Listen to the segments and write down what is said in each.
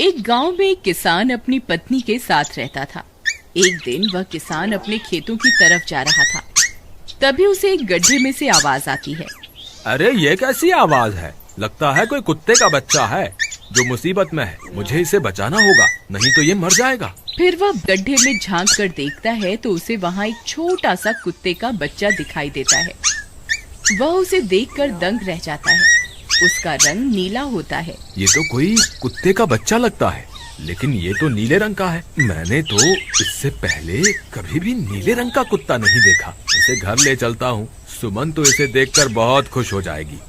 एक गांव में एक किसान अपनी पत्नी के साथ रहता था। एक दिन वह किसान अपने खेतों की तरफ जा रहा था। तभी उसे एक गड्ढे में से आवाज आती है। अरे ये कैसी आवाज है? लगता है कोई कुत्ते का बच्चा है जो मुसीबत में है। मुझे इसे बचाना होगा, नहीं तो ये मर जाएगा। फिर वह गड्ढे में झांक कर देखता है तो उसे वहाँ एक छोटा सा कुत्ते का बच्चा दिखाई देता है। वह उसे देखकर दंग रह जाता है। उसका रंग नीला होता है। ये तो कोई कुत्ते का बच्चा लगता है, लेकिन ये तो नीले रंग का है। मैंने तो इससे पहले कभी भी नीले रंग का कुत्ता नहीं देखा। इसे घर ले चलता हूँ, सुमन तो इसे देखकर बहुत खुश हो जाएगी।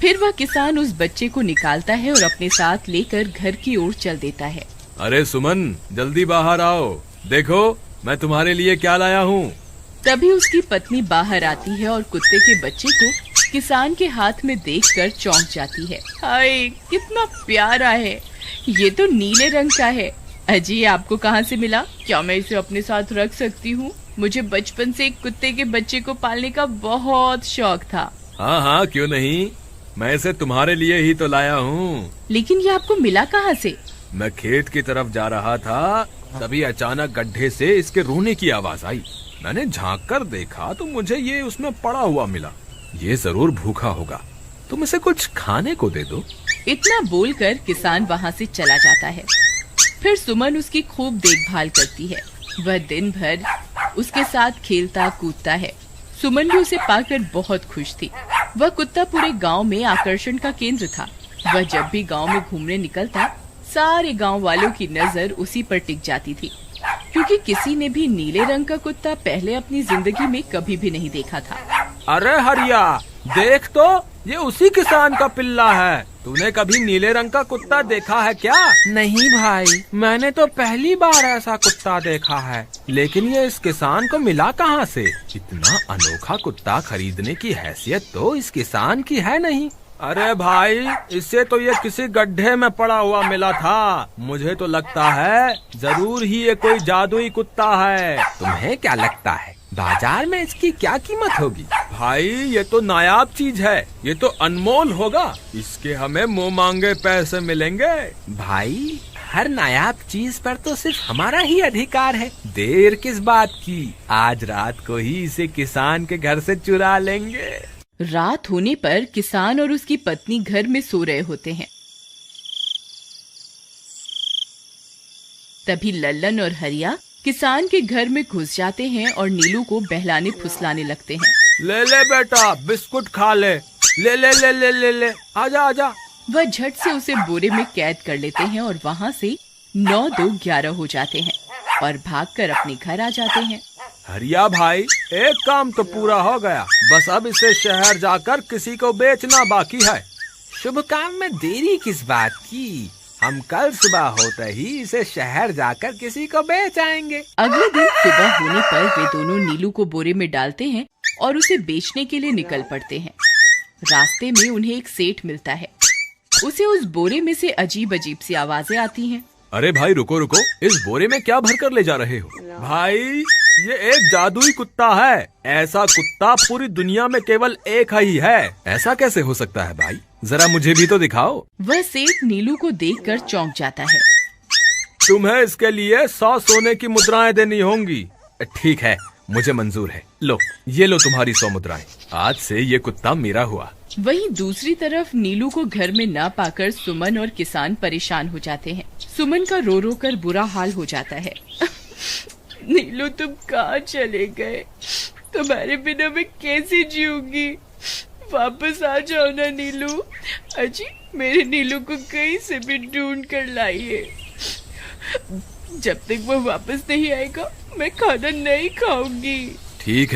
फिर वह किसान उस बच्चे को निकालता है और अपने साथ लेकर घर की ओर चल देता है। अरे सुमन, जल्दी बाहर आओ, देखो मैं तुम्हारे लिए क्या लाया हूँ। तभी उसकी पत्नी बाहर आती है और कुत्ते के बच्चे को किसान के हाथ में देखकर चौंक जाती है। हाय, कितना प्यारा है, ये तो नीले रंग का है। अजी, ये आपको कहाँ से मिला? क्या मैं इसे अपने साथ रख सकती हूँ? मुझे बचपन से एक कुत्ते के बच्चे को पालने का बहुत शौक था। हाँ हाँ, क्यों नहीं, मैं इसे तुम्हारे लिए ही तो लाया हूँ। लेकिन ये आपको मिला कहाँ से? मैं खेत की तरफ जा रहा था, तभी अचानक गड्ढे से इसके रोने की आवाज आई। मैंने झांक कर देखा तो मुझे ये उसमें पड़ा हुआ मिला। ये जरूर भूखा होगा, तुम इसे कुछ खाने को दे दो। इतना बोलकर किसान वहाँ से चला जाता है। फिर सुमन उसकी खूब देखभाल करती है। वह दिन भर उसके साथ खेलता कूदता है। सुमन भी उसे पाकर बहुत खुश थी। वह कुत्ता पूरे गांव में आकर्षण का केंद्र था। वह जब भी गांव में घूमने निकलता, सारे गांव वालों की नजर उसी पर टिक जाती थी, क्योंकि किसी ने भी नीले रंग का कुत्ता पहले अपनी जिंदगी में कभी भी नहीं देखा था। अरे हरिया, देख तो, ये उसी किसान का पिल्ला है। तूने कभी नीले रंग का कुत्ता देखा है क्या? नहीं भाई, मैंने तो पहली बार ऐसा कुत्ता देखा है। लेकिन ये इस किसान को मिला कहाँ से? इतना अनोखा कुत्ता खरीदने की हैसियत तो इस किसान की है नहीं। अरे भाई, इससे तो ये किसी गड्ढे में पड़ा हुआ मिला था। मुझे तो लगता है जरूर ही ये कोई जादुई कुत्ता है। तुम्हें क्या लगता है बाजार में इसकी क्या कीमत होगी? भाई, ये तो नायाब चीज है, ये तो अनमोल होगा। इसके हमें मुंह मांगे पैसे मिलेंगे। भाई, हर नायाब चीज पर तो सिर्फ हमारा ही अधिकार है। देर किस बात की, आज रात को ही इसे किसान के घर से चुरा लेंगे। रात होने पर किसान और उसकी पत्नी घर में सो रहे होते हैं। तभी लल्लन और हरिया किसान के घर में घुस जाते हैं और नीलू को बहलाने फुसलाने लगते हैं। ले ले बेटा, बिस्कुट खा ले। ले ले ले ले ले ले, आजा आजा। वह झट से उसे बोरे में कैद कर लेते हैं और वहाँ से 9-2-11 हो जाते हैं और भागकर अपने घर आ जाते हैं। हरिया भाई, एक काम तो पूरा हो गया, बस अब इसे शहर जाकर किसी को बेचना बाकी है। शुभ काम में देरी किस बात की, हम कल सुबह होते ही इसे शहर जाकर किसी को बेच आएंगे। अगले दिन सुबह होने पर वे दोनों नीलू को बोरे में डालते हैं और उसे बेचने के लिए निकल पड़ते हैं। रास्ते में उन्हें एक सेठ मिलता है। उसे उस बोरे में से अजीब अजीब सी आवाजें आती हैं। अरे भाई, रुको रुको, इस बोरे में क्या भर कर ले जा रहे हो? भाई, ये एक जादुई कुत्ता है। ऐसा कुत्ता पूरी दुनिया में केवल एक ही है। ऐसा कैसे हो सकता है भाई? जरा मुझे भी तो दिखाओ। वह सेठ नीलू को देखकर चौंक जाता है। तुम्हें इसके लिए 100 सोने की मुद्राएं देनी होंगी। ठीक है, मुझे मंजूर है। लो, ये लो तुम्हारी 100 मुद्राएं। आज से ये कुत्ता मेरा हुआ। वहीं दूसरी तरफ नीलू को घर में न पाकर सुमन और किसान परेशान हो जाते हैं। सुमन का रो रो कर बुरा हाल हो जाता है। नीलू, तुम कहाँ चले गए? तुम्हारे बिना मैं कैसे जीऊंगी? वापस आ जाओ ना नीलू। अजी, मेरे नीलू को कहीं से भी ढूंढ कर लाइए। जब तक वो वापस नहीं आएगा, मैं खाना नहीं खाऊंगी। ठीक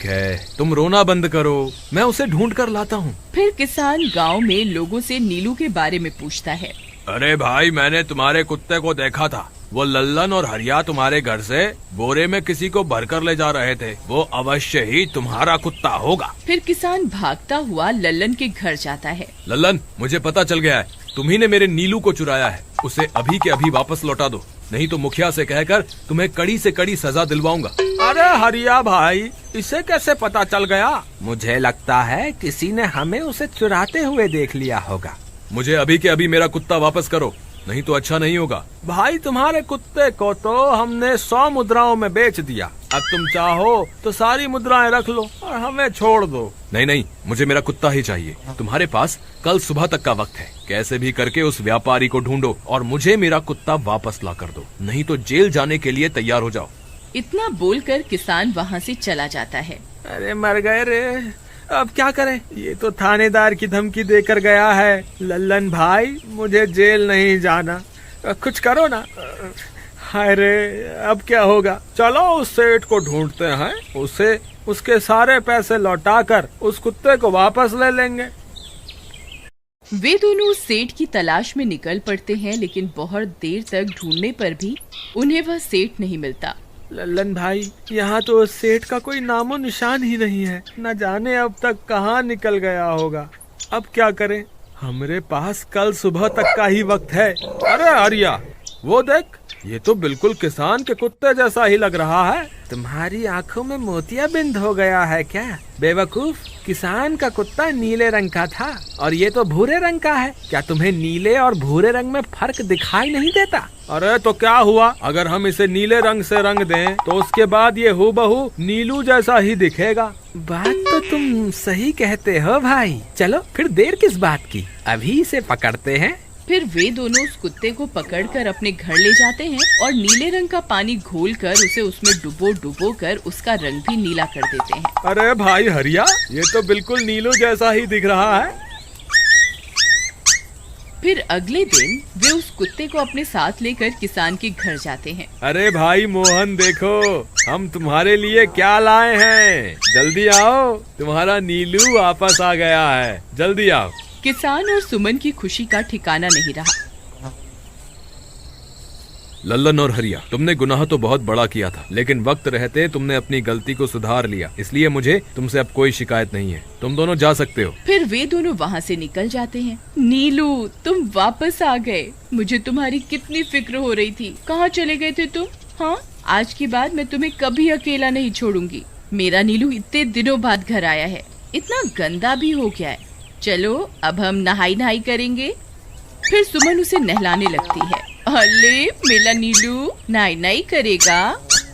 है, तुम रोना बंद करो, मैं उसे ढूंढ कर लाता हूँ। फिर किसान गांव में लोगों से नीलू के बारे में पूछता है। अरे भाई, मैंने तुम्हारे कुत्ते को देखा था। वो लल्लन और हरिया तुम्हारे घर से बोरे में किसी को भरकर ले जा रहे थे। वो अवश्य ही तुम्हारा कुत्ता होगा। फिर किसान भागता हुआ लल्लन के घर जाता है। लल्लन, मुझे पता चल गया है, तुम्ही ने मेरे नीलू को चुराया है। उसे अभी के अभी वापस लौटा दो, नहीं तो मुखिया से कहकर तुम्हें कड़ी से कड़ी सजा दिलवाऊंगा। अरे हरिया भाई, इसे कैसे पता चल गया? मुझे लगता है किसी ने हमें उसे चुराते हुए देख लिया होगा। मुझे अभी के अभी मेरा कुत्ता वापस करो, नहीं तो अच्छा नहीं होगा। भाई तुम्हारे कुत्ते को तो हमने 100 मुद्राओं में बेच दिया, अब तुम चाहो तो सारी मुद्राएं रख लो और हमें छोड़ दो। नहीं नहीं, मुझे मेरा कुत्ता ही चाहिए। तुम्हारे पास कल सुबह तक का वक्त है, कैसे भी करके उस व्यापारी को ढूंढो और मुझे मेरा कुत्ता वापस ला कर दो, नहीं तो जेल जाने के लिए तैयार हो जाओ। इतना बोलकर किसान वहाँ से चला जाता है। अरे मर गए रे, अब क्या करें, ये तो थानेदार की धमकी देकर गया है। लल्लन भाई, मुझे जेल नहीं जाना, कुछ करो ना। हाय रे, अब क्या होगा। चलो उस सेठ को ढूंढते हैं, उसे उसके सारे पैसे लौटाकर उस कुत्ते को वापस ले लेंगे। वे दोनों उस सेठ की तलाश में निकल पड़ते हैं, लेकिन बहुत देर तक ढूंढने पर भी उन्हें वह सेठ नहीं मिलता। लल्लन भाई, यहाँ तो उस सेठ का कोई नामो निशान ही नहीं है, न जाने अब तक कहाँ निकल गया होगा। अब क्या करें, हमारे पास कल सुबह तक का ही वक्त है। अरे आर्या, वो देख, ये तो बिल्कुल किसान के कुत्ते जैसा ही लग रहा है। तुम्हारी आंखों में मोतियाबिंद हो गया है क्या बेवकूफ? किसान का कुत्ता नीले रंग का था और ये तो भूरे रंग का है। क्या तुम्हें नीले और भूरे रंग में फर्क दिखाई नहीं देता? अरे तो क्या हुआ, अगर हम इसे नीले रंग से रंग दें तो उसके बाद ये हूबहू नीलू जैसा ही दिखेगा। बात तो तुम सही कहते हो भाई, चलो फिर देर किस बात की, अभी इसे पकड़ते हैं। फिर वे दोनों उस कुत्ते को पकड़कर अपने घर ले जाते हैं और नीले रंग का पानी घोलकर उसे उसमें डुबो कर उसका रंग भी नीला कर देते हैं। अरे भाई हरिया, ये तो बिल्कुल नीलू जैसा ही दिख रहा है। फिर अगले दिन वे उस कुत्ते को अपने साथ लेकर किसान के घर जाते हैं। अरे भाई मोहन, देखो हम तुम्हारे लिए क्या लाए हैं, जल्दी आओ, तुम्हारा नीलू वापस आ गया है, जल्दी आओ। किसान और सुमन की खुशी का ठिकाना नहीं रहा। लल्लन और हरिया, तुमने गुनाह तो बहुत बड़ा किया था, लेकिन वक्त रहते तुमने अपनी गलती को सुधार लिया, इसलिए मुझे तुमसे अब कोई शिकायत नहीं है, तुम दोनों जा सकते हो। फिर वे दोनों वहाँ से निकल जाते हैं। नीलू, तुम वापस आ गए, मुझे तुम्हारी कितनी फिक्र हो रही थी, कहाँ चले गए थे तुम? हाँ, आज के बाद मैं तुम्हें कभी अकेला नहीं छोड़ूंगी। मेरा नीलू इतने दिनों बाद घर आया है, इतना गंदा भी हो गया है। चलो अब हम नहाई करेंगे। फिर सुमन उसे नहलाने लगती है। अले मेरा नीलू नहाई करेगा,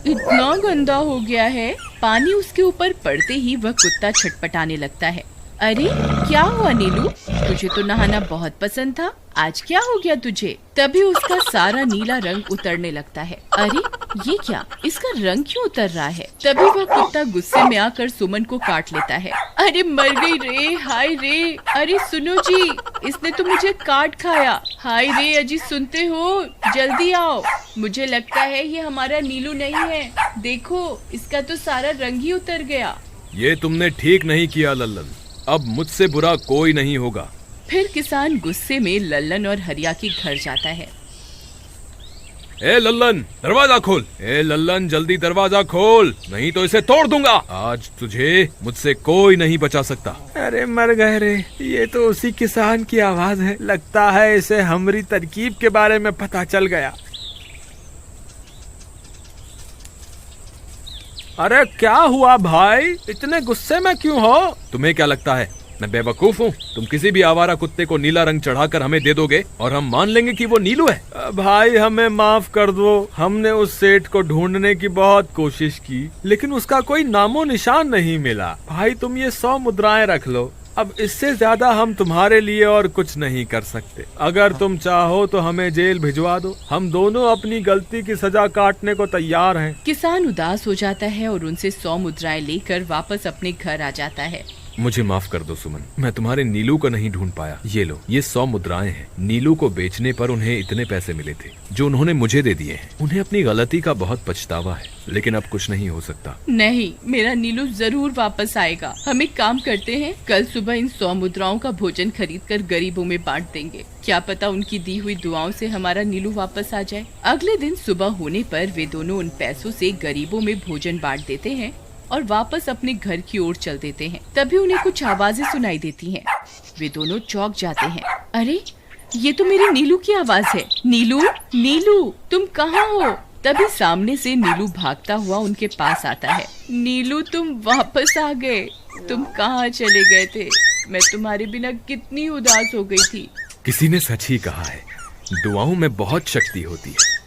इतना गंदा हो गया है। पानी उसके ऊपर पड़ते ही वह कुत्ता छटपटाने लगता है। अरे क्या हुआ नीलू, तुझे तो नहाना बहुत पसंद था, आज क्या हो गया तुझे? तभी उसका सारा नीला रंग उतरने लगता है। अरे ये क्या, इसका रंग क्यों उतर रहा है? तभी वह कुत्ता गुस्से में आकर सुमन को काट लेता है। अरे मर गई रे, हाय रे, अरे सुनो जी, इसने तो मुझे काट खाया। हाय रे अजी, सुनते हो, जल्दी आओ, मुझे लगता है ये हमारा नीलू नहीं है, देखो इसका तो सारा रंग ही उतर गया। ये तुमने ठीक नहीं किया लल्लन, अब मुझसे बुरा कोई नहीं होगा। फिर किसान गुस्से में लल्लन और हरिया के घर जाता है। ए लल्लन, दरवाजा खोल, ए लल्लन जल्दी दरवाजा खोल, नहीं तो इसे तोड़ दूंगा। आज तुझे मुझसे कोई नहीं बचा सकता। अरे मर गए रे, ये तो उसी किसान की आवाज है, लगता है इसे हमारी तरकीब के बारे में पता चल गया। अरे क्या हुआ भाई, इतने गुस्से में क्यों हो? तुम्हें क्या लगता है मैं बेवकूफ हूँ? तुम किसी भी आवारा कुत्ते को नीला रंग चढ़ाकर हमें दे दोगे और हम मान लेंगे कि वो नीलू है? भाई हमें माफ कर दो, हमने उस सेठ को ढूंढने की बहुत कोशिश की, लेकिन उसका कोई नामो निशान नहीं मिला। भाई तुम ये 100 मुद्राएं रख लो, अब इससे ज्यादा हम तुम्हारे लिए और कुछ नहीं कर सकते। अगर तुम चाहो तो हमें जेल भिजवा दो, हम दोनों अपनी गलती की सजा काटने को तैयार हैं। किसान उदास हो जाता है और उनसे 100 मुद्राएं लेकर वापस अपने घर आ जाता है। मुझे माफ कर दो सुमन, मैं तुम्हारे नीलू को नहीं ढूंढ पाया। ये लो, ये 100 मुद्राएं हैं। नीलू को बेचने पर उन्हें इतने पैसे मिले थे जो उन्होंने मुझे दे दिए हैं। उन्हें अपनी गलती का बहुत पछतावा है, लेकिन अब कुछ नहीं हो सकता। नहीं, मेरा नीलू जरूर वापस आएगा। हम एक काम करते हैं, कल सुबह इन 100 मुद्राओं का भोजन खरीदकर गरीबों में बांट देंगे। क्या पता उनकी दी हुई दुआओं से हमारा नीलू वापस आ जाए। अगले दिन सुबह होने पर वे दोनों उन पैसों से गरीबों में भोजन बांट देते हैं और वापस अपने घर की ओर चल देते हैं। तभी उन्हें कुछ आवाजें सुनाई देती हैं। वे दोनों चौंक जाते हैं। अरे ये तो मेरे नीलू की आवाज है। नीलू, नीलू तुम कहाँ हो? तभी सामने से नीलू भागता हुआ उनके पास आता है। नीलू तुम वापस आ गए, तुम कहाँ चले गए थे? मैं तुम्हारे बिना कितनी उदास हो गई थी। किसी ने सच ही कहा है, दुआओं में बहुत शक्ति होती है।